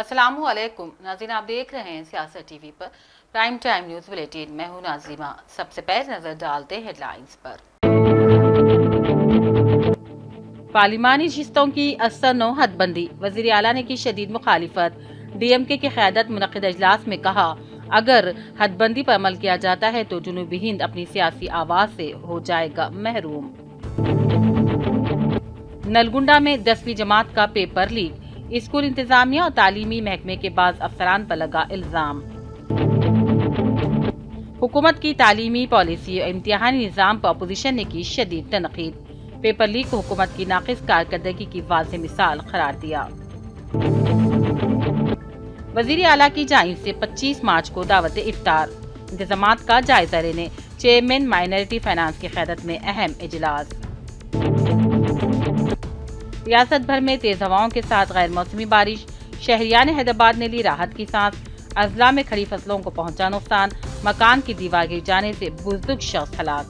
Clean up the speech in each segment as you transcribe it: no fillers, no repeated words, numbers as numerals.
अस्सलाम वालेकुम नाज़रीन, आप देख रहे हैं सियासत टीवी पर प्राइम टाइम न्यूज़ बुलेटिन। मैं हूं नाज़िमा। सबसे पहले नजर डालते हैं हेडलाइंस पर। पार्लिमानी नशिस्तों की असर हदबंदी, वज़ीर आला ने की शदीद मुखालिफत। DMK की क़यादत मुनक़िद इजलास में कहा, अगर हदबंदी पर अमल किया जाता है तो जनूबी हिंद अपनी सियासी आवाज़ से हो जाएगा महरूम। नलगुंडा में 10वीं जमात का पेपर लीक, स्कूल इंतजामिया और तालीमी महकमे के बाद अफसरान पर लगा इल्जाम। हुकूमत की तालीमी पॉलिसी और इम्तिहानी निज़ाम पर अपोजिशन ने की शदीद तनकीद, पेपर लीक को हुकूमत की नाक़िस कारकर्दगी की वाज़ेह मिसाल करार दिया। वज़ीर आला की जानिब से 25 मार्च को दावत इफ्तार, इंतज़ामात का जायजा लेने चेयरमैन माइनॉरिटी फाइनेंस की क़यादत में अहम इजलास। रियासत भर में तेज हवाओं के साथ गैर मौसमी बारिश, शहरियान हैदराबाद ने ली राहत की सांस। अजला में खड़ी फसलों को पहुंचा नुकसान, मकान की दीवार गिर जाने से बुजुर्ग शख्स हलाक।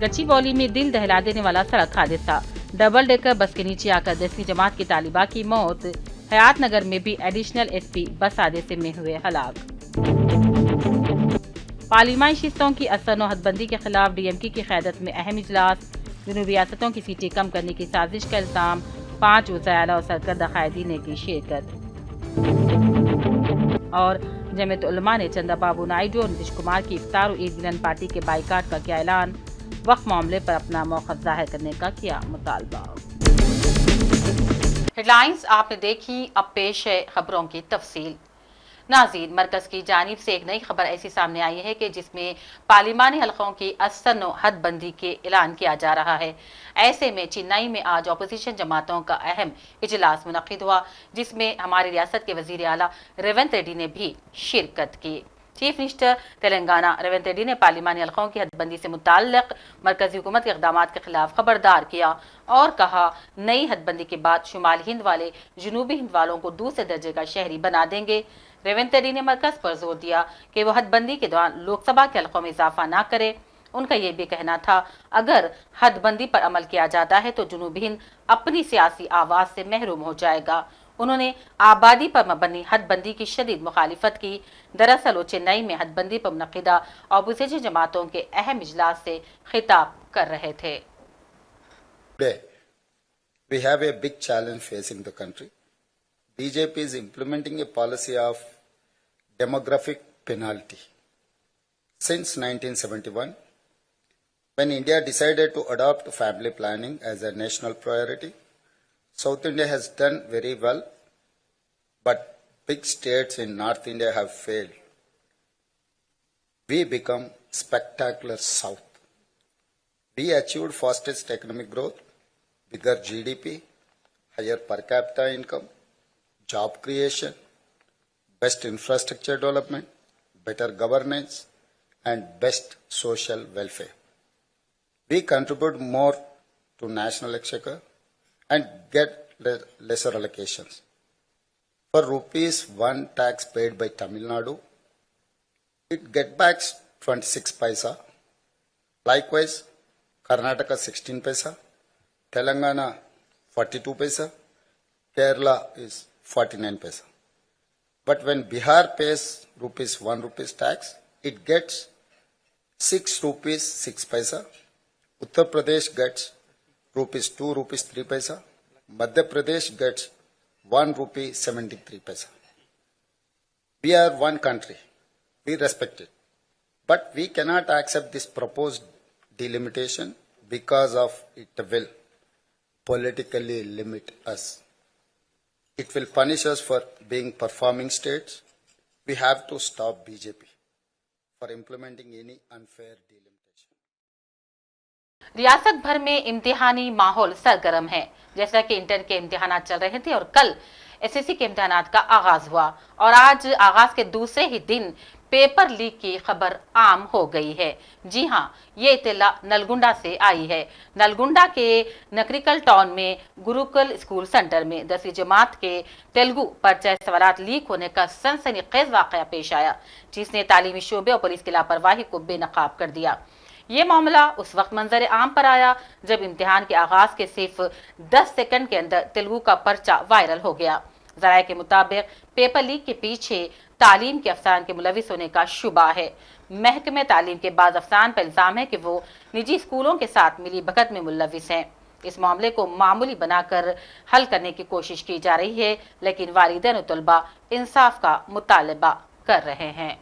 गच्चीबौली में दिल दहला देने वाला सड़क हादसा, डबल डेकर बस के नीचे आकर 10वीं जमात की तालिबा की मौत। हयात नगर में भी एडिशनल SP बस हादसे में हुए हलाक। पार्लिमानी नशिस्तों की असर और हदबंदी के खिलाफ DMK की क़यादत में अहम इजलास, जनूबी रियासतों की सीटें कम करने की साजिश का इल्जाम, 5 वज़ाइर और सरकर्दा कायदीन ने की शिरकत। और जमीयत उलमा ने चंदा बाबू नायडू और नीतीश कुमार की इफ्तार और ईद मिलन पार्टी के बाइकाट का किया ऐलान, वक्फ मामले पर अपना मौक़िफ़ ज़ाहिर करने का किया मुतालबा। हेडलाइंस आपने देखी, अब पेश है खबरों की तफसील। नाज़रीन, मरकज़ की जानिब से एक नई खबर ऐसी सामने आई है कि जिसमें पार्लिमानी हलकों की असर व हदबंदी के ऐलान किया जा रहा है। ऐसे में चेन्नई में आज अपोजिशन जमातों का अहम इजलास मुनक़िद हुआ, जिसमें हमारी रियासत के वज़ीर आला रेवंत रेड्डी ने भी शिरकत की। चीफ मिनिस्टर तेलंगाना रेवंत रेड्डी ने पार्लिमानी हलकों की हदबंदी से मुताल्लिक़ मरकज़ी हुकूमत के इक़दामात के खिलाफ खबरदार किया और कहा, नई हदबंदी के बाद शुमाली हिंद वाले जनूबी हिंद वालों को दूसरे दर्जे का शहरी बना देंगे। रेवंत रेड्डी ने मरकज़ पर जोर दिया कि वो हदबंदी के दौरान लोकसभा के हलकों में इजाफा न करे। उनका ये भी कहना था, अगर हदबंदी पर अमल किया जाता है तो जनूबी हिंद अपनी सियासी आवाज़ से महरूम हो जाएगा। उन्होंने आबादी पर मबनी हदबंदी की शदीद मुखालिफत की। दरअसल वो चेन्नई में हदबंदी पर मुनक़िदा अपोजिशन जमातों के अहम इजलास से खिताब कर रहे थे। We have a big challenge facing the country. BJP is implementing a policy of demographic penalty. Since 1971, when India decided to adopt family planning as a national priority, South India has done very well, but big states in North India have failed. We become spectacular South. We achieved fastest economic growth, bigger GDP, higher per capita income, job creation, best infrastructure development, better governance, and best social welfare. We contribute more to national exchequer and get lesser allocations. For ₹1 tax paid by Tamil Nadu, it gets back 26 paisa. Likewise, Karnataka 16 paisa, Telangana 42 paisa, Kerala is 49 paisa. But when Bihar pays ₹1 tax, it gets ₹6 6 paisa. Uttar Pradesh gets ₹2 3 paisa. Madhya Pradesh gets ₹1 73 paisa. We are one country. We respect it. But we cannot accept this proposed delimitation because of it will politically limit us. It will punish us for being performing states. We have to stop BJP for implementing any unfair delimitation. रियासत भर में इम्तिहानी माहौल सरगर्म है। जैसा कि inter के इम्तिहानात चल रहे थे और कल SSC के इम्तिहानात का आगाज हुआ और आज आगाज के दूसरे ही दिन पेपर लीक की खबर आम हो गई है। जी हां, ये इत्तला नलगुंडा से आई है। नलगुंडा के नकरिकल टाउन में गुरुकुल स्कूल सेंटर में 10वीं जमात के तेलुगु पर्चा सवालात लीक होने का सनसनीखेज वाकया पेश आया, जिसने तालीमी शोबे और पुलिस की लापरवाही को बेनकाब कर दिया। یہ معاملہ اس وقت منظر عام پر آیا جب امتحان کے آغاز کے صرف 10 سیکنڈ کے اندر تیلگو کا پرچہ وائرل ہو گیا۔ ذرائع کے مطابق پیپر لیک کے پیچھے تعلیم کے افسران کے ملوث ہونے کا شبہ ہے۔ محکمہ تعلیم کے بعض افسران پر الزام ہے کہ وہ نجی اسکولوں کے ساتھ ملی بھگت میں ملوث ہیں۔ اس معاملے کو معمولی بنا کر حل کرنے کی کوشش کی جا رہی ہے، لیکن والدین و طلباء انصاف کا مطالبہ کر رہے ہیں۔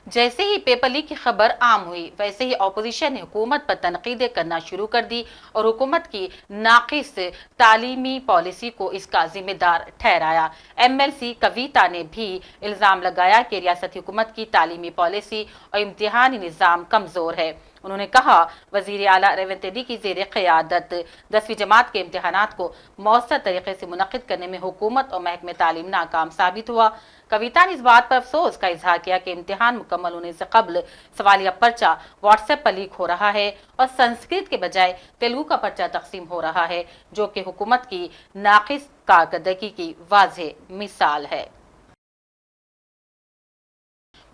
جیسے ہی پیپر لیک کی خبر عام ہوئی، ویسے ہی اپوزیشن نے حکومت پر تنقیدیں کرنا شروع کر دی اور حکومت کی ناقص تعلیمی پالیسی کو اس کا ذمہ دار ٹھہرایا۔ ایم ایل سی کویتا نے بھی الزام لگایا کہ ریاستی حکومت کی تعلیمی پالیسی اور امتحانی نظام کمزور ہے۔ انہوں نے کہا وزیر اعلیٰ ریونت ریڈی کی زیر قیادت 10ویں جماعت کے امتحانات کو مؤثر طریقے سے منعقد کرنے میں حکومت اور محکمہ تعلیم ناکام ثابت ہوا۔ کویتا نے اس بات پر افسوس کا اظہار کیا کہ امتحان مکمل ہونے سے قبل سوالیہ پرچہ واٹس ایپ پر لیک ہو رہا ہے اور سنسکرت کے بجائے تیلگو کا پرچہ تقسیم ہو رہا ہے، جو کہ حکومت کی ناقص کارکردگی کی واضح مثال ہے۔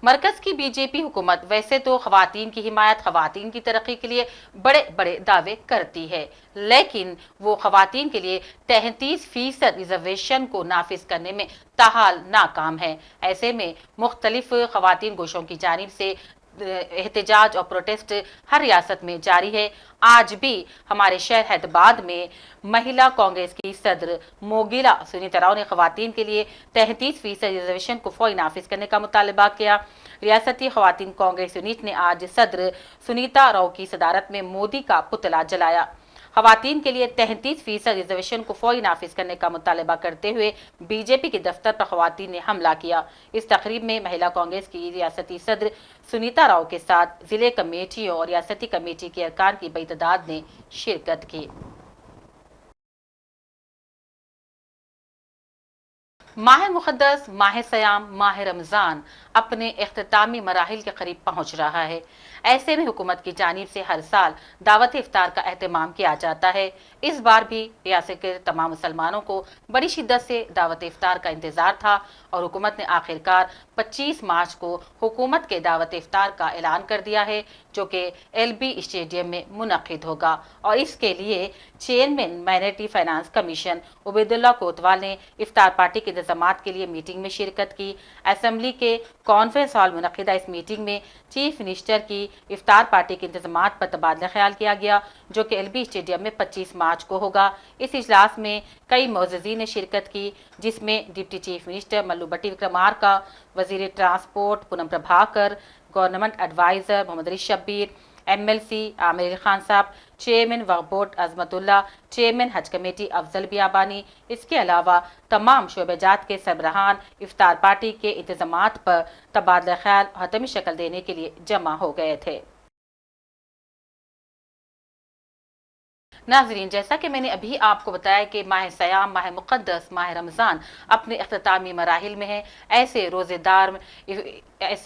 مرکز کی بی جے پی حکومت ویسے تو خواتین کی حمایت، خواتین کی ترقی کے لیے بڑے بڑے دعوے کرتی ہے، لیکن وہ خواتین کے لیے 33% ریزرویشن کو نافذ کرنے میں تاحال ناکام ہے۔ ایسے میں مختلف خواتین گوشوں کی جانب سے احتجاج اور پروٹیسٹ ہر ریاست میں جاری ہے۔ آج بھی ہمارے شہر حیدرآباد میں مہیلا کانگریس کی صدر موگیلا سنیتا راؤ نے خواتین کے لیے 33% ریزرویشن کو فوری نافذ کرنے کا مطالبہ کیا۔ ریاستی خواتین کانگریس یونٹ نے آج صدر سنیتا راؤ کی صدارت میں مودی کا پتلا جلایا۔ خواتین کے لیے 33% ریزرویشن کو فوری نافذ کرنے کا مطالبہ کرتے ہوئے بی جے پی کے دفتر پر خواتین نے حملہ کیا۔ اس تقریب میں مہیلا کانگریس کی ریاستی صدر سنیتا راؤ کے ساتھ ضلع کمیٹیوں اور ریاستی کمیٹی کے ارکان کی بڑی تعداد نے شرکت کی۔ ماہ مقدس، ماہ سیام، ماہ رمضان اپنے اختتامی مراحل کے قریب پہنچ رہا ہے۔ ایسے میں حکومت کی جانب سے ہر سال دعوت افطار کا اہتمام کیا جاتا ہے۔ اس بار بھی ریاست کے تمام مسلمانوں کو بڑی شدت سے دعوت افطار کا انتظار تھا اور حکومت نے آخرکار 25 مارچ کو حکومت کے دعوت افطار کا اعلان کر دیا ہے، جو کہ ایل بی اسٹیڈیم میں منعقد ہوگا، اور اس کے لیے chairman minority finance commission Ubaidullah Kotwal نے افطار پارٹی کے انتظامات کے لیے میٹنگ میں شرکت کی۔ اسمبلی کے کانفرنس ہال منعقدہ اس میٹنگ میں چیف منسٹر کی افطار پارٹی کے انتظامات پر تبادلہ خیال کیا گیا، جو کہ ایل بی اسٹیڈیم میں 25 مارچ کو ہوگا۔ اس اجلاس میں کئی معززین نے شرکت کی، جس میں ڈپٹی چیف منسٹر ملو بٹی وکرمارکا، وزیر transport Ponnam Prabhakar, government advisor Mohammed Ali Shabbir, M L C Aamir Ali Khan sahab, chairman وقف بورڈ عظمت اللہ، چیئرمین حج کمیٹی افضل بیابانی۔ اس کے علاوہ تمام شعبہ جات کے سربراہان افطار پارٹی کے انتظامات پر تبادلہ خیال اور حتمی شکل دینے کے لیے جمع ہو گئے تھے۔ ناظرین، جیسا کہ میں نے ابھی آپ کو بتایا کہ ماہ سیام، ماہ مقدس، ماہ رمضان اپنے اختتامی مراحل میں ہیں۔ ایسے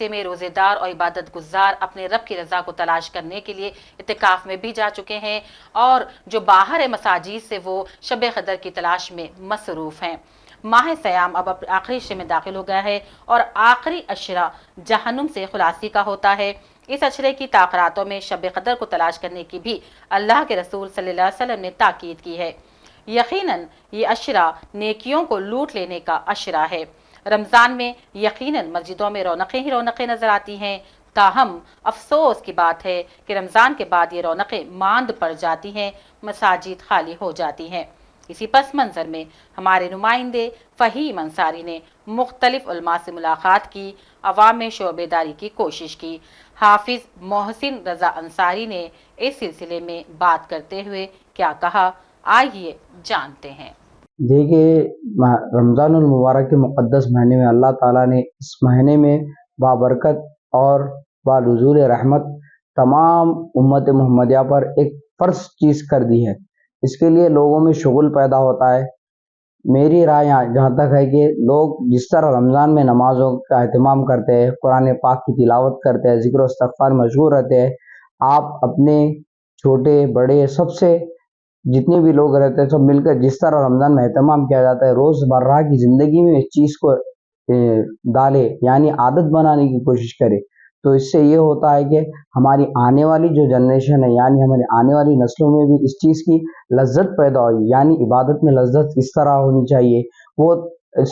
میں روزے دار اور عبادت گزار اپنے رب کی رضا کو تلاش کرنے کے لیے اعتکاف میں بھی جا چکے ہیں، اور جو باہر ہے مساجد سے وہ شب قدر کی تلاش میں مصروف ہیں۔ ماہ سیام اب آخری عشرے میں داخل ہو گیا ہے اور آخری عشرہ جہنم سے خلاصی کا ہوتا ہے۔ اس عشرے کی تاخیراتوں میں شب قدر کو تلاش کرنے کی بھی اللہ کے رسول صلی اللہ علیہ وسلم نے تاکید کی ہے۔ یقیناً یہ عشرہ نیکیوں کو لوٹ لینے کا عشرہ ہے۔ رمضان میں یقیناً مسجدوں میں رونقیں ہی رونقیں نظر آتی ہیں، تاہم افسوس کی بات ہے کہ رمضان کے بعد یہ رونقیں ماند پڑ جاتی ہیں، مساجد خالی ہو جاتی ہیں۔ اسی پس منظر میں ہمارے نمائندے فہیم انصاری نے مختلف علماء سے ملاقات کی، عوام میں شعور بیداری کی کوشش کی۔ حافظ محسن رضا انصاری نے اس سلسلے میں بات کرتے ہوئے کیا کہا، آئیے جانتے ہیں۔ دیکھیے، رمضان المبارک کے مقدس مہینے میں اللہ تعالیٰ نے اس مہینے میں بابرکت اور بالنزول رحمت تمام امت محمدیہ پر ایک فرض چیز کر دی ہے۔ اس کے لیے لوگوں میں شغل پیدا ہوتا ہے۔ میری رائے جہاں تک ہے کہ لوگ جس طرح رمضان میں نمازوں کا اہتمام کرتے ہیں، قرآن پاک کی تلاوت کرتے ہیں، ذکر و استغفار مشغول رہتے ہیں، آپ اپنے چھوٹے بڑے سب سے جتنے بھی لوگ رہتے ہیں سب مل کر جس طرح رمضان میں اہتمام کیا جاتا ہے، روز مرہ کی زندگی میں اس چیز کو ڈالے، یعنی عادت بنانے کی کوشش کرے، تو اس سے یہ ہوتا ہے کہ ہماری آنے والی جو جنریشن ہے یعنی ہماری آنے والی نسلوں میں بھی اس چیز کی لذت پیدا ہوئی، یعنی عبادت میں لذت اس طرح ہونی چاہیے. وہ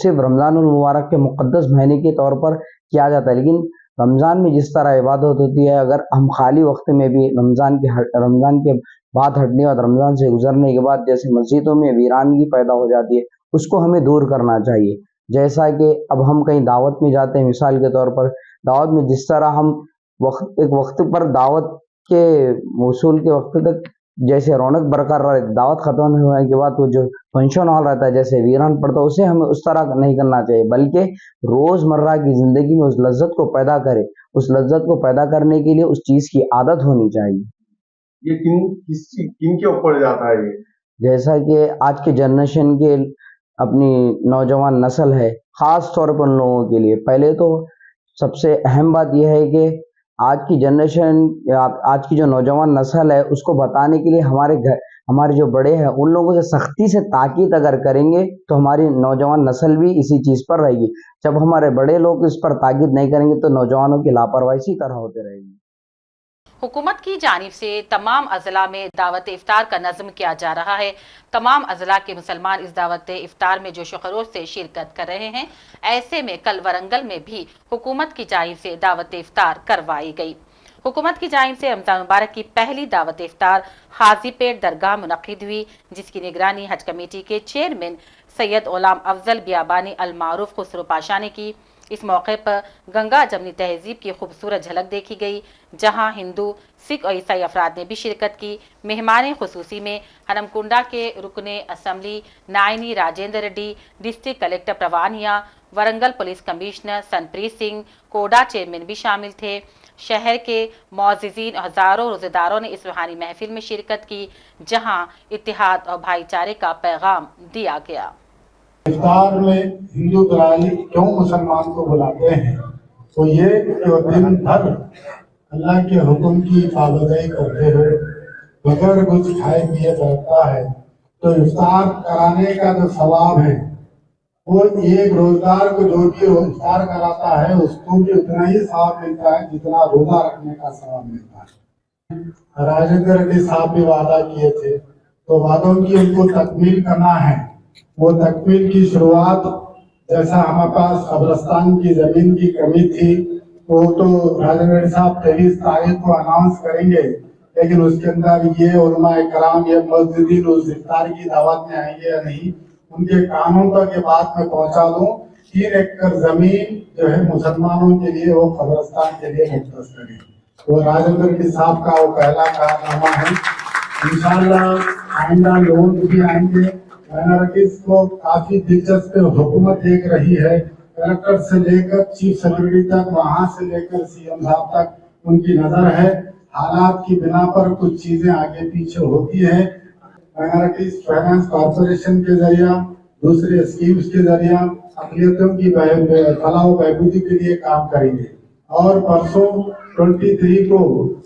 صرف رمضان المبارک کے مقدس مہینے کے طور پر کیا جاتا ہے، لیکن رمضان میں جس طرح عبادت ہوتی ہے، اگر ہم خالی وقت میں بھی رمضان کے بعد ہٹنے اور رمضان سے گزرنے کے بعد جیسے مسجدوں میں ویرانگی پیدا ہو جاتی ہے، اس کو ہمیں دور کرنا چاہیے. جیسا کہ اب ہم کہیں دعوت میں جاتے ہیں، مثال کے طور پر دعوت میں جس طرح ہم ایک وقت پر دعوت کے وصول کے وقت تک جیسے رونق برقرار رہتی، دعوت ختم ہونے کے بعد وہ جو فنکشن ہال رہتا ہے جیسے ویران پڑتا ہے، اسے ہمیں اس طرح نہیں کرنا چاہیے، بلکہ روز مرہ کی زندگی میں اس لذت کو پیدا کرے. اس لذت کو پیدا کرنے کے لیے اس چیز کی عادت ہونی چاہیے. یہ کن کے اوپر جاتا ہے؟ یہ جیسا کہ آج کے جنریشن کے اپنی نوجوان نسل ہے، خاص طور پر ان لوگوں کے لیے پہلے تو سب سے اہم بات یہ ہے کہ آج کی جنریشن، آج کی جو نوجوان نسل ہے، اس کو بتانے کے لیے ہمارے جو بڑے ہیں ان لوگوں سے سختی سے تاکید اگر کریں گے تو ہماری نوجوان نسل بھی اسی چیز پر رہے گی. جب ہمارے بڑے لوگ اس پر تاکید نہیں کریں گے تو نوجوانوں کی لاپرواہی اسی طرح ہوتے رہے گی. حکومت کی جانب سے تمام اضلاع میں دعوت افطار کا نظم کیا جا رہا ہے. تمام اضلاع کے مسلمان اس دعوت افطار میں جوش و خروش سے شرکت کر رہے ہیں. ایسے میں کل ورنگل میں بھی حکومت کی جانب سے دعوت افطار کروائی گئی. حکومت کی جانب سے رمضان مبارک کی پہلی دعوت افطار حاجی پیٹ درگاہ منعقد ہوئی، جس کی نگرانی حج کمیٹی کے چیئرمین سید غلام افضل بیابانی المعروف خسرو پاشا نے کی. اس موقع پر گنگا جمنی تہذیب کی خوبصورت جھلک دیکھی گئی، جہاں ہندو، سکھ اور عیسائی افراد نے بھی شرکت کی. مہمان خصوصی میں ہنمکنڈا کے رکن اسمبلی Naini Rajender Reddy, district collector Pravinya, Warangal police commissioner Sunpreet Singh, KUDA chairman بھی شامل تھے. شہر کے معززین اور ہزاروں روزے داروں نے اس روحانی محفل میں شرکت کی، جہاں اتحاد اور بھائی چارے کا پیغام دیا گیا. افطار میں ہندو برادری کیوں مسلمان کو بلاتے ہیں تو یہ کہ وہ دن بھر اللہ کے حکم کی پابندی کرتے ہوئے بغیر کچھ کھائے پیے بیٹھتا ہے، تو افطار کرانے کا جو ثواب ہے وہ ایک روزدار کو جو بھی افطار کراتا ہے اس کو بھی اتنا ہی ثواب ملتا ہے جتنا روزہ رکھنے کا ثواب ملتا ہے. راجندر ریڈی صاحب بھی وعدہ کیے تھے تو وعدوں کی ان کو تکمیل کرنا ہے. وہ تکمیل کی شروعات جیسا ہمارے پاس قبرستان کی زمین کی کمی تھی وہ تو راجندر ریڈی صاحب 23 تاریخ کو اناؤنس کریں گے، لیکن اس کے اندر یہ علماء کرام یہ مسجدین اس افطار کی دعوت میں آئیں گے یا نہیں، ان کے کانوں تک یہ بات میں پہنچا دوں. 3 ایکڑ زمین جو ہے مسلمانوں کے لیے وہ قبرستان کے لیے مختص کریں. وہ راجندر ریڈی صاحب کا وہ پہلا کارنامہ ہے. انشاءاللہ آئندہ لوگ بھی آئیں گے. مائنارٹیز کو کافی دلچسپ حکومت دیکھ رہی ہے، کلکٹر سے لے کر چیف سیکرٹری تک، وہاں سے لے کر سی ایم صاحب تک ان کی نظر ہے. حالات کی بنا پر کچھ چیزیں آگے پیچھے ہوتی ہیں. مائنارٹیز فائنانس کارپوریشن کے ذریعہ، دوسرے اسکیمز کے ذریعہ اقلیتوں کی فلاح و بہبودی کے لیے کام کریں گے. اور پرسوں 23 کو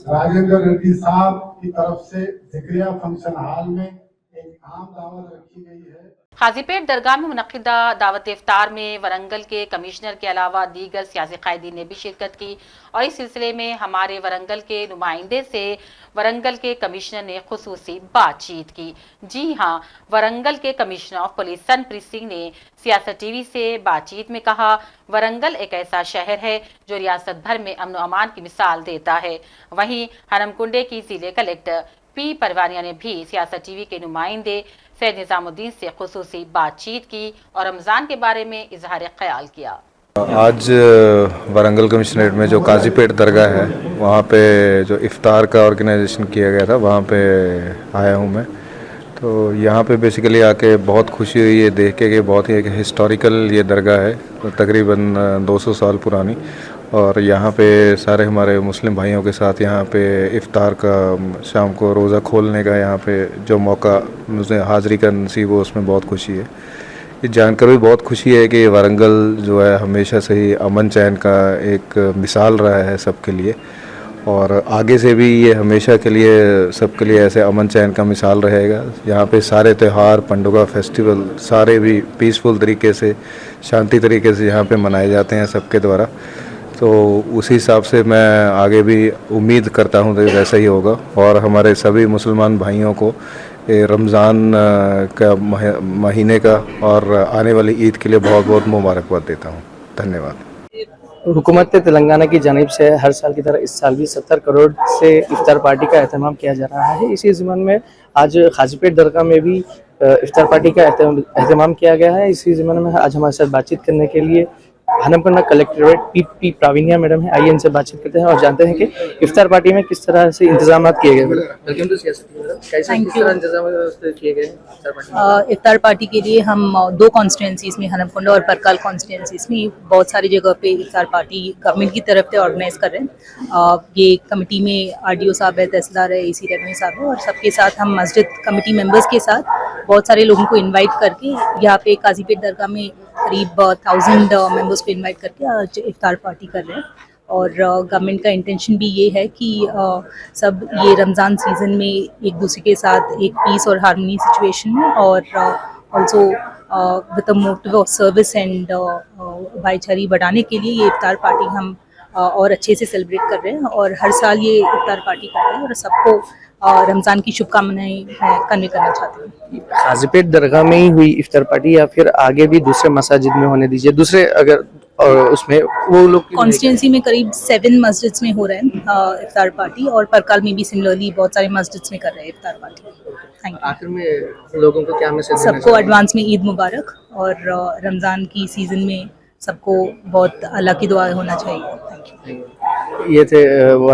راجندر ریڈی صاحب کی طرف سے ذکریہ فنکشن ہال میں ایک عام دعوت رکھی گئی ہے. حاجی پیٹ درگاہ میں منعقدہ دعوت افطار میں ورنگل کے کمشنر کے علاوہ دیگر سیاسی قائدین نے بھی شرکت کی، اور اس سلسلے میں ہمارے ورنگل کے نمائندے سے ورنگل کے کمشنر نے خصوصی بات چیت کی. جی ہاں، ورنگل کے کمشنر آف پولیس سنپریت سنگھ نے سیاست ٹی وی سے بات چیت میں کہا، ورنگل ایک ایسا شہر ہے جو ریاست بھر میں امن و امان کی مثال دیتا ہے. وہیں ہنمکنڈے کی ضلع کلیکٹر پی پروانیہ نے بھی سیاست ٹی وی کے نمائندے سید نظام الدین سے خصوصی بات چیت کی اور رمضان کے بارے میں اظہار خیال کیا. آج ورنگل کمشنریٹ میں جو قاضی پیٹ درگاہ ہے وہاں پہ جو افطار کا آرگنائزیشن کیا گیا تھا وہاں پہ آیا ہوں میں. تو یہاں پہ بیسیکلی آ کے بہت خوشی ہوئی ہے دیکھ کے کہ بہت ہی ایک ہسٹوریکل یہ درگاہ ہے، تقریباً 200 سال پرانی، اور یہاں پہ سارے ہمارے مسلم بھائیوں کے ساتھ یہاں پہ افطار کا شام کو روزہ کھولنے کا یہاں پہ جو موقع مجھے حاضری کا نصیب ہو اس میں بہت خوشی ہے. یہ جان کر بھی بہت خوشی ہے کہ ورنگل جو ہے ہمیشہ سے ہی امن چین کا ایک مثال رہا ہے سب کے لیے، اور آگے سے بھی یہ ہمیشہ کے لیے سب کے لیے ایسے امن چین کا مثال رہے گا. یہاں پہ سارے تہوار، پنڈگا، فیسٹیول سارے بھی پیسفل طریقے سے، شانتی طریقے سے یہاں پہ منائے جاتے ہیں سب کے دوارا. तो उसी हिसाब से मैं आगे भी उम्मीद करता हूँ कि वैसा ही होगा और हमारे सभी मुसलमान भाइयों को ये रमज़ान का महीने का और आने वाली ईद के लिए बहुत बहुत मुबारकबाद देता हूँ। धन्यवाद। हुकूमत तेलंगाना की जानिब से हर साल की तरह इस साल भी 70 करोड़ से इफ्तार पार्टी का एहतमाम किया जा रहा है। इसी ज़िम्मन में आज खाजीपेट दरगाह में भी इफ्तार पार्टी का एहतमाम किया गया है। इसी ज़िम्मन में आज हमारे साथ बातचीत करने के लिए हनमकंडा कलेक्ट्रेट पी प्रावीण्या मैडम है। आइए इनसे बातचीत करते हैं और जानते हैं कि इफ्तार पार्टी में किस तरह से इंतजाम किए गए। वेलकम टू कैसे किस तरह इंतजाम किए गए इफ्तार पार्टी? इफ्तार पार्टी के लिए हम दो कॉन्स्टिट्यूंसीज में, हनमकुंडा और परकाल कॉन्स्टिट्यूंसीज में बहुत सारी जगह पे इफ्तार पार्टी गवर्नमेंट की तरफ से ऑर्गेनाइज कर रहे हैं। ये कमेटी में आरडीओ साहब है, तहसीलदार है, एसी रेवेन्यू साहब है और सबके साथ हम मस्जिद कमेटी मेंबर्स के साथ बहुत सारे लोगों को इन्वाइट करके यहाँ पे काजीपेट दरगाह में करीब 1000 मेंबर्स को इनवाइट करके आज इफ्तार पार्टी कर रहे हैं। और गवर्नमेंट का इंटेंशन भी ये है कि सब ये रमज़ान सीज़न में एक दूसरे के साथ एक पीस और हार्मनी सिचुएशन में और also with the motive of service and भाईचारी बढ़ाने के लिए ये इफ्तार पार्टी हम और अच्छे से सेलिब्रेट कर रहे हैं और हर साल ये इफ्तार पार्टी करते हैं और सबको रमज़ान की शुभकामनाएं कन्वे करना चाहते हैं। खाजीपेट दरगाह में ही हुई इफ्तार पार्टी या फिर आगे भी दूसरे मसाजिद में होने दीजिए? दूसरे अगर उसमें वो लोग कॉन्स्टिट्यूंसी में करीब 7 मस्जिद में हो रहे हैं इफ्तार पार्टी और परकाल में भी सिमिलरली बहुत सारे मस्जिद में कर रहे हैं इफ्तार पार्टी। Thank you. आखिर में लोगों को क्या मैसेज? सबको एडवांस में ईद मुबारक और रमज़ान की सीज़न में सबको बहुत अल्लाह की दुआ होना चाहिए। Thank you. ये थे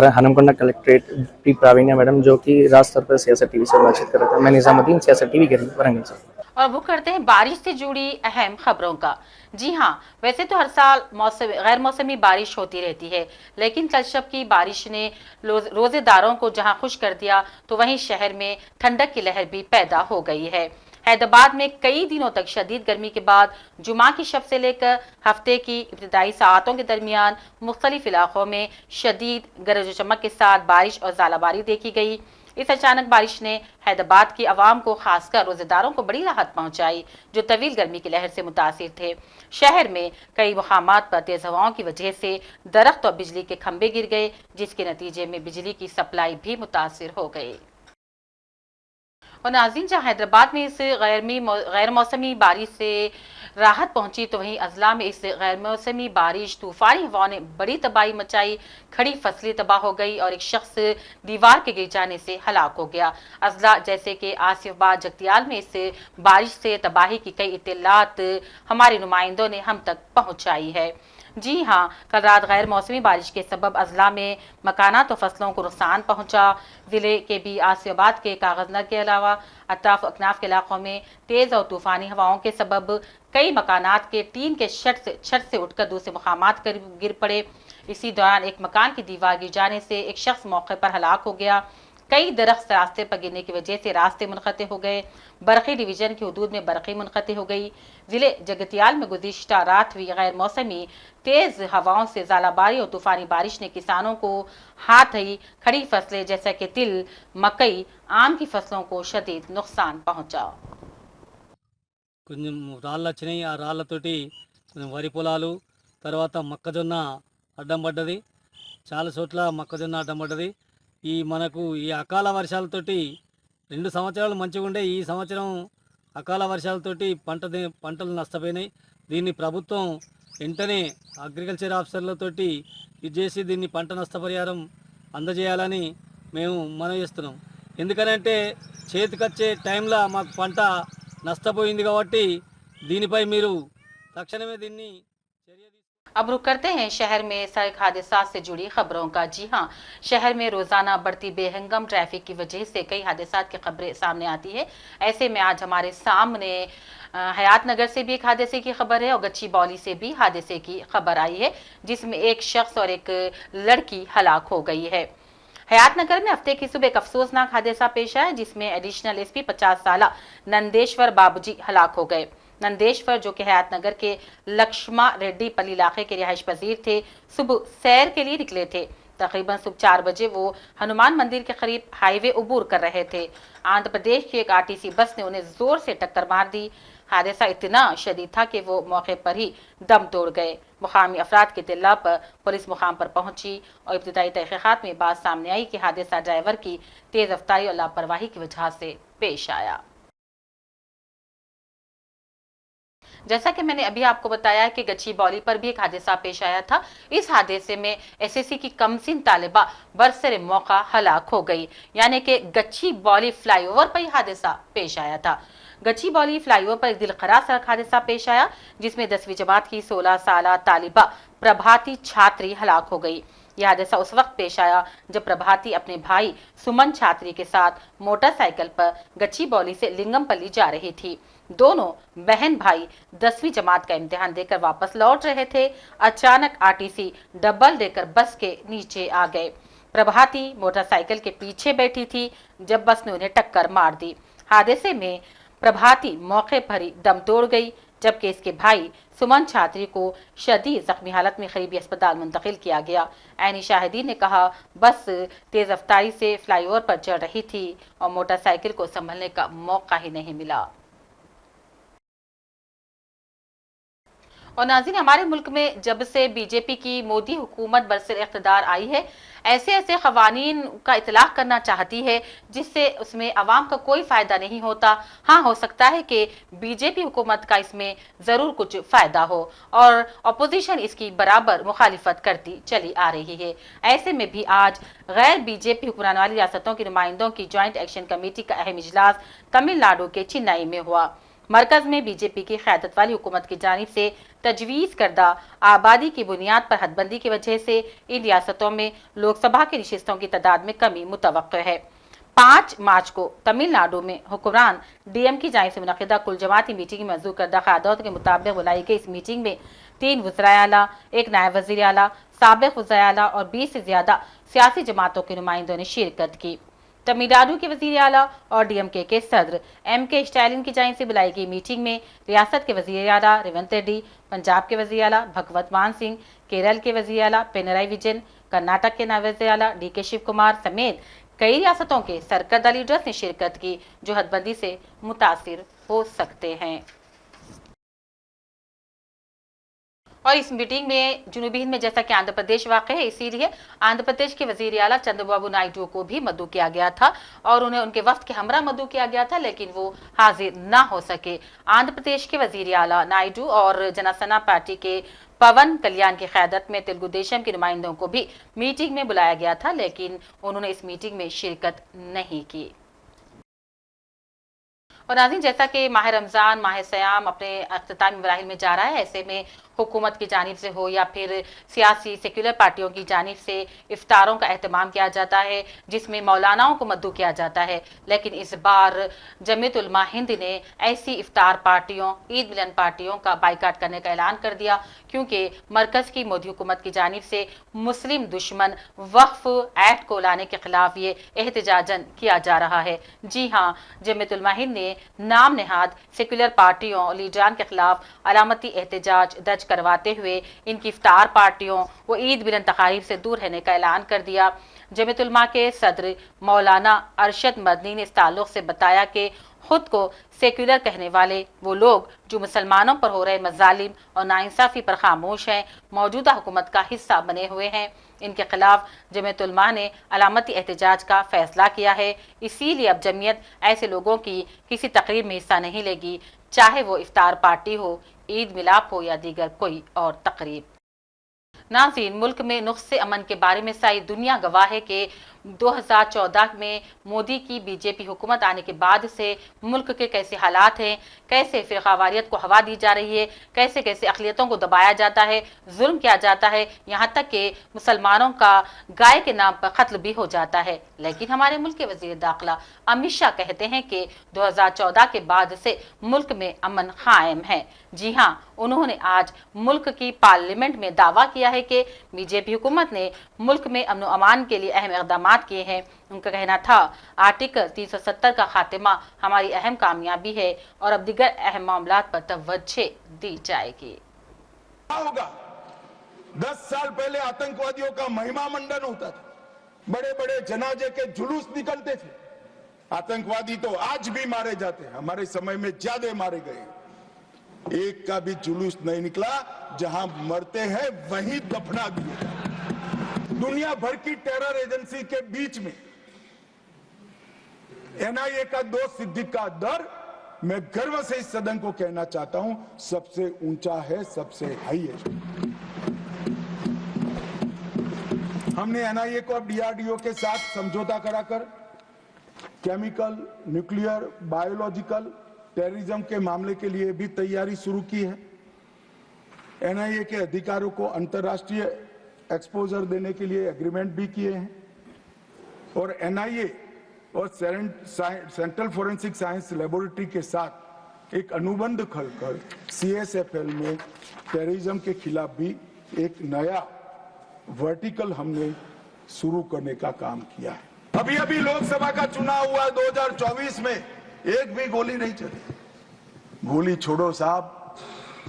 हनमकंडा कलेक्ट्रेट पी प्रावीण्या मैडम जो कि राज तौर पर सियासत टीवी से बातचीत कर रहे थे। मैं निजामुद्दीन, सियासत टीवी के लिए वरंगल से। और वो करते हैं बारिश से जुड़ी अहम खबरों का। जी हाँ, वैसे तो हर साल गैर मौसमी बारिश होती रहती है, लेकिन कल शब की बारिश ने रोजेदारों को जहां खुश कर दिया तो वहीं शहर में ठंडक की लहर भी पैदा हो गई है। हैदराबाद में कई दिनों तक शदीद गर्मी के बाद जुमा की शब से लेकर हफ्ते की इब्तिदाई सातों के दरमियान मुख्तलिफ इलाकों में शदीद गरज चमक के साथ बारिश और ज़ालाबारी देखी गई। इस अचानक बारिश ने हैदराबाद की आवाम को, खासकर रोजेदारों को बड़ी राहत पहुंचाई जो तवील गर्मी की लहर से मुतासिर थे। शहर में कई मुकामात पर तेज हवाओं की वजह से दरख्त और बिजली के खंभे गिर गए, जिसके नतीजे में बिजली की सप्लाई भी मुतासिर हो गई। और नाज़रीन, जहाँ हैदराबाद में इस गैर मौसमी बारिश से राहत पहुंची तो वहीं अजला में इस गैर मौसमी बारिश तूफानी हवाओं ने बड़ी तबाही मचाई। खड़ी फसलें तबाह हो गई और एक शख्स दीवार के गिर जाने से हलाक हो गया। अजला जैसे कि आसिफाबाद, जगतियाल में इस बारिश से तबाही की कई इत्तलात हमारे नुमाइंदों ने हम तक पहुंचाई है। जी हाँ, कल रात गैर मौसमी बारिश के सबब अजला में मकानात और फसलों को नुकसान पहुंचा। ज़िले के भी आसिफाबाद के कागजनगर के अलावा अताफ अकनाफ के इलाकों में तेज़ और तूफ़ानी हवाओं के सबब कई मकानात के टीन के छत से उठकर दूसरे मकामात पर गिर पड़े। इसी दौरान एक मकान की दीवार गिर जाने से एक शख्स मौके पर हलाक हो गया। कई दरख्त रास्ते पर गिरने की वजह से रास्ते मुनक़ते हो गए। बरखी डिवीजन की हदूद में बरखी मुनक़ते हो गई। ज़िले जगतियाल में गुज़िश्ता रात हुई गैर मौसमी तेज़ हवाओं से ज़ालाबारी और तूफ़ानी बारिश ने किसानों को हाथ ही खड़ी फसलें जैसे कि तिल, मकई, आम की फसलों को शदीद नुकसान पहुंचा। కొంచెం రాళ్ళు వచ్చినాయి। ఆ రాళ్ళతోటి కొంచెం వరి పొలాలు, తర్వాత మొక్కజొన్న అడ్డం పడ్డది। చాలా చోట్ల మొక్కజొన్న అడ్డం పడ్డది। మనకు ఈ అకాల వర్షాలతోటి 2 సంవత్సరాలు మంచిగా ఉండే, ఈ సంవత్సరం అకాల వర్షాలతోటి పంటలు నష్టపోయినాయి। దీన్ని ప్రభుత్వం వెంటనే అగ్రికల్చర్ ఆఫీసర్లతోటి ఇది చేసి దీన్ని పంట నష్టపరిహారం అందజేయాలని మేము మనవి చేస్తున్నాం। ఎందుకనంటే చేతికొచ్చే టైంలో మాకు పంట నష్టపోయింది కాబట్టి దీనిపై మీరు తక్షణమే దీన్ని చర్య। अब रुक करते हैं शहर में सड़क हादसा से जुड़ी खबरों का। जी हाँ, शहर में रोजाना बढ़ती बेहंगम ट्रैफिक की वजह से कई हादसा की खबरें सामने आती है। ऐसे में आज हमारे सामने हयात नगर से भी एक हादसे की खबर है और गच्ची बौली से भी हादसे की खबर आई है, जिसमें एक शख्स और एक लड़की हलाक हो गई है। हयात नगर में हफ्ते की सुबह एक अफसोसनाक हादसा पेश आया, जिसमें एडिशनल एसपी 50 साल नंदेश्वर बाबूजी हलाक हो गए। नंदेश्वर, जो कि हयात नगर के लक्ष्मा रेड्डी पल्ली इलाके के रिहाइश पजीर थे, सुबह सैर के लिए निकले थे। तकरीबन सुबह 4 बजे वो हनुमान मंदिर के करीब हाईवे उबूर कर रहे थे। आंध्र प्रदेश की एक आरटीसी बस ने उन्हें जोर से टक्कर मार दी। हादसा इतना शदीद था कि वो मौके पर ही दम तोड़ गए। मुकामी अफराद के इत्तला पर पुलिस मुकाम पर पहुंची और इब्तिदाई तहकीकात में बात सामने आई कि हादसा ड्राइवर की तेज रफ्तारी और लापरवाही की वजह से पेश आया। जैसा कि मैंने अभी आपको बताया कि गच्ची बौली पर भी एक हादसा पेश आया था। इस हादसे में एसएससी की कमसिन तालिबा बरसरे मौका हलाक हो गई, यानी कि गच्ची बौली फ्लाईओवर पर यह हादसा पेश आया था। गच्ची बौली फ्लाईओवर पर एक दिलखरार सड़क हादसा पेश आया जिसमें 10वीं जमात की 16 साल तालिबा प्रभाती छात्री हलाक हो गई। यह हादसा उस वक्त पेश आया जब प्रभाती अपने भाई सुमन छात्री के साथ मोटरसाइकिल पर गच्ची बौली से लिंगमपल्ली जा रही थी। दोनों बहन भाई 10वीं जमात का इम्तिहान देकर वापस लौट रहे थे। अचानक आरटीसी डबल डेकर बस के नीचे आ गए। प्रभाती मोटरसाइकिल के पीछे बैठी थी जब बस ने उन्हें टक्कर मार दी। हादसे में प्रभाती मौके पर ही दम तोड़ गई, जबकि इसके भाई सुमन छात्री को शदीद जख्मी हालत में करीबी अस्पताल मुंतकिल किया गया। ऐनी शाहिदीन ने कहा, बस तेज रफ्तारी से फ्लाईओवर पर चढ़ रही थी और मोटरसाइकिल को संभलने का मौका ही नहीं मिला। और नाज़रीन, हमारे मुल्क में जब से बीजेपी की मोदी हुकूमत बरसर इख्तिदार आई है, ऐसे ऐसे क़वानीन का इतलाक़ करना चाहती है जिससे उसमें आवाम का कोई फ़ायदा नहीं होता। हाँ, हो सकता है कि बीजेपी हुकूमत का इसमें ज़रूर कुछ फ़ायदा हो और अपोजिशन इसकी बराबर मुखालिफत करती चली आ रही है। ऐसे में भी आज गैर बीजेपी हुक्मरान वाली रियासतों के नुमाइंदों की जॉइंट एक्शन कमेटी का अहम इजलास तमिलनाडु के चेन्नई में हुआ। मरकज में बीजेपी की क़यादत वाली हुकूमत की जानिब से तजवीज़ करदा आबादी की बुनियाद पर हदबंदी की वजह से इन रियासतों में लोकसभा की नशिस्तों की तादाद में कमी मुतवक्किल है। 5 मार्च को तमिलनाडु में हुक्मरान डीएम की जानिब से मुनक़िदा कुल जमाती मीटिंग में मंजूर करदा क़यादत के मुताबिक बुलाई गई इस मीटिंग में 3 वज़ीर आला, 1 नायब वज़ीर आला, साबिक़ वज़ीर आला और 20 से ज़्यादा सियासी जमातों के नुमाइंदों ने शिरकत की। तमिलनाडु के वज़ीर आला और डीएमके के सदर एमके स्टालिन की जानिब से बुलाई गई मीटिंग में रियासत के वज़ीर आला रेवंत रेड्डी, पंजाब के वज़ीर आला भगवत मान सिंह, केरल के वज़ीर आला पिनराई विजयन, कर्नाटक के नायब वज़ीर आला डीके शिव कुमार समेत कई रियासतों के सरकर्दा लीडर्स ने शिरकत की जो हदबंदी से मुतासिर हो सकते हैं। और इस मीटिंग में जुनूबी हिंद में जैसा कि आंध्र प्रदेश वाक़ है, इसीलिए आंध्र प्रदेश के वज़ीर आला चंद्रबाबू नायडू को भी मदऊ किया गया था और उन्हें उनके वफ्द के हमरा मदऊ किया गया था, लेकिन वो हाजिर ना हो सके। आंध्र प्रदेश के वज़ीर आला नायडू और जनसेना पार्टी के पवन कल्याण की क़यादत में तेलुगु देशम के नुमाइंदों को भी मीटिंग में बुलाया गया था, लेकिन उन्होंने इस मीटिंग में शिरकत नहीं की। और नाज़रीन, जैसा कि माह रमज़ान माह सयाम अपने अख्तितामी मराहिल में जा रहा है, ऐसे में हुकूमत की जानिब से हो या फिर सियासी सेक्युलर पार्टियों की जानिब से इफ्तारों का एहतमाम किया जाता है जिसमें मौलानाओं को मद्दू किया जाता है। लेकिन इस बार जमीयत उलमा हिंद ने ऐसी इफ्तार पार्टियों, ईद मिलन पार्टियों का बाइकाट करने का ऐलान कर दिया, क्योंकि मरकज़ की मोदी हुकूमत की जानिब से मुस्लिम दुश्मन वक्फ एक्ट को लाने के खिलाफ ये एहतजाजन किया जा रहा है। जी हाँ, जमीयत उलमा हिंद ने नाम नहाद सेक्युलर पार्टियों और लीडरान के खिलाफ अलामती एहतजाज दर्ज करवाते हुए इनकी इफ्तार पार्टियों व ईद मिलन तकारीब से दूर रहने का ऐलान कर दिया। जमीयत उलमा के सदर मौलाना अरशद मदनी ने इस ताल्लुक से बताया कि खुद को सेक्युलर कहने वाले वो लोग जो मुसलमानों पर हो रहे मजालिम और नाइंसाफी पर खामोश हैं, मौजूदा हुकूमत का हिस्सा बने हुए हैं, इनके खिलाफ जमीयत उलमा ने अलामती एहतजाज का फैसला किया है। इसीलिए अब जमीयत ऐसे लोगों की किसी तकरीब में हिस्सा नहीं लेगी, चाहे वो इफ्तार पार्टी हो, ईद मिलाप हो या दीगर कोई और तकरीब। नाज़रीन, मुल्क में नुक्से अमन के बारे में सारी दुनिया गवाह है कि 2014 में मोदी की बीजेपी हुकूमत आने के बाद से मुल्क के कैसे हालात हैं, कैसे फ़िरक़ावारियत को हवा दी जा रही है, कैसे कैसे अक़लियतों को दबाया जाता है, जुल्म किया जाता है, यहाँ तक कि मुसलमानों का गाय के नाम पर कत्ल भी हो जाता है। लेकिन हमारे मुल्क के वज़ीर दाखिला अमित शाह कहते हैं कि 2014 के बाद से मुल्क में अमन कायम है। जी हाँ, उन्होंने आज मुल्क की पार्लियामेंट में दावा किया है कि बीजेपी हुकूमत ने मुल्क में अमन व अमान के लिए अहम इक़दाम किए हैं। उनका कहना था, आर्टिकल 370 का खात्मा हमारी अहम कामयाबी है और अब दीगर अहम मामलात पर तवज्जो दी जाएगी। होगा 10 साल पहले आतंकवादियों का महिमा मंडन होता था, बड़े बड़े जनाजे के जुलूस निकलते थे। आतंकवादी तो आज भी मारे जाते हैं, हमारे समय में ज्यादा मारे गए। एक का भी जुलूस नहीं निकला, जहां मरते हैं वहीं दफना दिए। दुनिया भर की टेरर एजेंसी के बीच में एनआईए का दोस्त सिद्दीक का दर, मैं गर्व से इस सदन को कहना चाहता हूं, सबसे ऊंचा है, सबसे हाईएस्ट। हमने एनआईए को अब डीआरडीओ के साथ समझौता कराकर केमिकल, न्यूक्लियर, बायोलॉजिकल, टेररिज्म के मामले के लिए भी तैयारी शुरू की है। एनआईए के अधिकारियों को अंतर्राष्ट्रीय एक्सपोजर देने के लिए एग्रीमेंट भी किए हैं और एनआईए और सेंट्रल फोरेंसिक साइंस लेबोरेटरी के साथ एक अनुबंध खोलकर सीएसएफएल में टेररिज्म के खिलाफ भी एक नया वर्टिकल हमने शुरू करने का काम किया है। अभी अभी लोकसभा का चुनाव हुआ 2024 में, एक भी गोली नहीं चली। गोली छोड़ो साहब,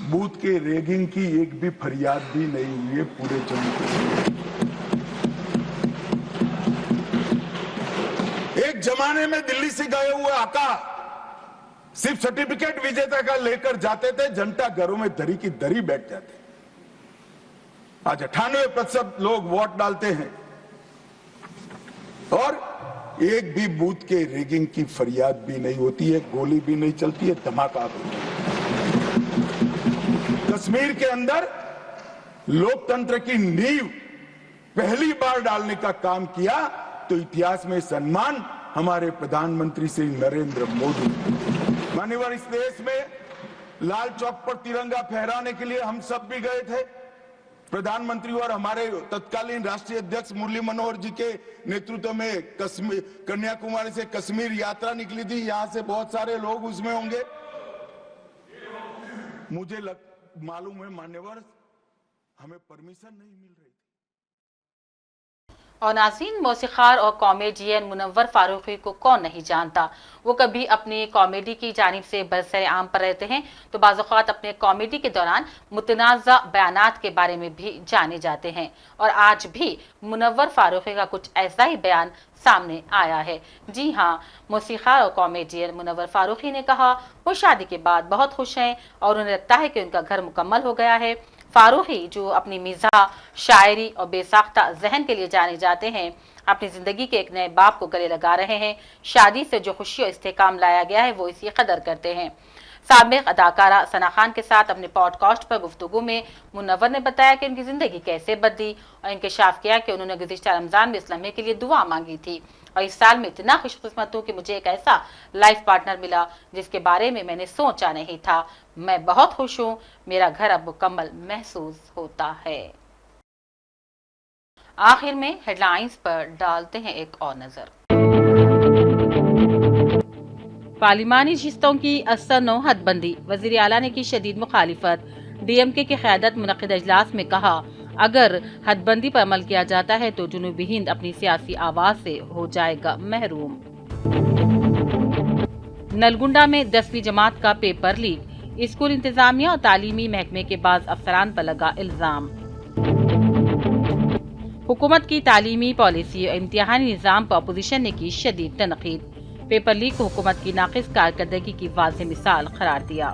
बूथ के रैगिंग की एक भी फरियाद भी नहीं हुई है पूरे जम्मू कश्मीर। एक जमाने में दिल्ली से गए हुए आका सिर्फ सर्टिफिकेट विजेता का लेकर जाते थे, जनता घरों में दरी की दरी बैठ जाते। आज 98% लोग वोट डालते हैं और एक भी बूथ के रैगिंग की फरियाद भी नहीं होती है, गोली भी नहीं चलती है, धमाका भी नहीं। कश्मीर के अंदर लोकतंत्र की नींव पहली बार डालने का काम किया तो इतिहास में सम्मान हमारे प्रधानमंत्री श्री नरेंद्र मोदी। माननीय, इस देश में लाल चौक पर तिरंगा फहराने के लिए हम सब भी गए थे। प्रधानमंत्री और हमारे तत्कालीन राष्ट्रीय अध्यक्ष मुरली मनोहर जी के नेतृत्व में कन्याकुमारी से कश्मीर यात्रा निकली थी। यहां से बहुत सारे लोग उसमें होंगे। मुझे मालूम है मान्यवर, हमें परमिशन नहीं मिल रही थी। और नाज़रीन, मौसीक़ार और कॉमेडियन मुनव्वर फारूकी को कौन नहीं जानता। वो कभी अपनी कॉमेडी की जानिब से बरसरे आम पर रहते हैं तो बाज़ औक़ात अपने कॉमेडी के दौरान मुतनाज़ा बयानात के बारे में भी जाने जाते हैं। और आज भी मुनव्वर फारूकी का कुछ ऐसा ही बयान सामने आया है। जी हाँ, मौसीक़ार और कॉमेडियन मुनव्वर फारूकी ने कहा वो शादी के बाद बहुत खुश हैं और उन्हें लगता है कि उनका घर मुकम्मल हो गया है। फारूकी, जो अपनी मिज़ाह, शायरी और बेसाख्ता ज़हन के लिए जाने जाते हैं, अपनी ज़िंदगी के एक नए बाब को गले लगा रहे हैं। शादी से जो खुशी और इस्तेकाम लाया गया है वो इसी कदर करते हैं। साबिक़ अदाकारा सना खान के साथ अपने पॉडकास्ट पर गुफ्तगू में मुनव्वर ने बताया कि उनकी ज़िंदगी कैसे बदली और इंकशाफ किया कि उन्होंने गुज़िश्ता रमज़ान में इस लम्हे के लिए दुआ मांगी थी और इस साल में इतना खुशकिस्मत हूँ कि मुझे एक ऐसा लाइफ पार्टनर मिला जिसके बारे में मैंने सोचा नहीं था। मैं बहुत खुश हूँ, मेरा घर अब मुकम्मल महसूस होता है। आखिर में हेडलाइंस पर डालते हैं एक और नजर। पार्लिमानी नशिस्तों की असर-9 हदबंदी, वज़ीर आला ने की शदीद मुखालिफत। डीएमके की क़यादत मुनक़िद इजलास में कहा अगर हदबंदी पर अमल किया जाता है तो जनूबी हिंद अपनी सियासी आवाज से हो जाएगा महरूम। नलगुंडा में 10वीं जमात का पेपर लीक, स्कूल इंतजामिया और तालीमी महकमे के बाज़ अफसरान पर लगा इल्जाम। हुकूमत की तालीमी पॉलिसी और इम्तिहानी निज़ाम पर अपोजिशन ने की शदीद तनकीद, पेपर लीक को हुकूमत की नाक़िस कारकर्दगी की वाज़ेह मिसाल करार दिया।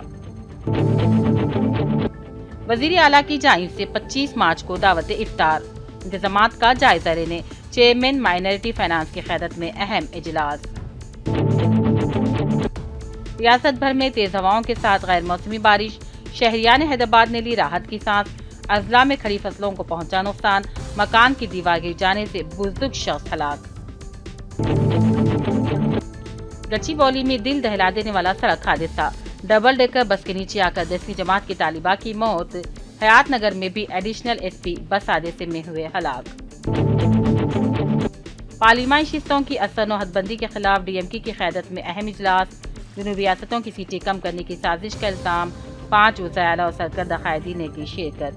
वज़ीर आला की जानिब से 25 मार्च को दावत इफ्तार, इंतज़ामात का जायजा लेने चेयरमैन माइनॉरिटी फाइनेंस की क़यादत में अहम इजलास। रियासत भर में तेज हवाओं के साथ गैर मौसमी बारिश, शहरियान हैदराबाद ने ली राहत की सांस। अजला में खड़ी फसलों को पहुंचा नुकसान, मकान की दीवार गिर जाने से बुजुर्ग शख्स हलाक। गच्चीबौली में दिल दहला देने वाला सड़क हादसा, डबल डेकर बस के नीचे आकर 10वीं जमात की तालिबा की मौत। हयात नगर में भी एडिशनल एसपी बस हादसे में हुए हलाक। पार्लिमानी नशिस्तों की असर-9 हदबंदी के खिलाफ डीएमके की क़यादत में अहम इजलास, जनूबी रियासतों की सीटें कम करने की साजिश का इल्जाम, 5 वज़ाइर और सरकर्दा कायदीन ने की शिरकत।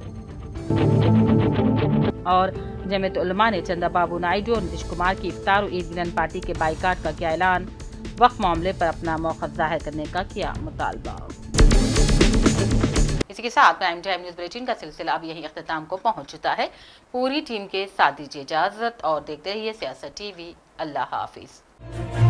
और जमीयत उलमा ने चंदा बाबू नायडू और नीतीश कुमार की इफ्तार और ईद मिलन पार्टी के बाइकाट का किया ऐलान, वक्फ मामले पर अपना मौक़िफ़ ज़ाहिर करने का किया मुतालबा। इसी के साथ प्राइम टाइम न्यूज़ बुलेटिन का सिलसिला अब यही अख्ताम को पहुंच चुका है। पूरी टीम के साथ दीजिए इजाज़त और देखते रहिए सियासत टीवी। अल्लाह हाफिज़।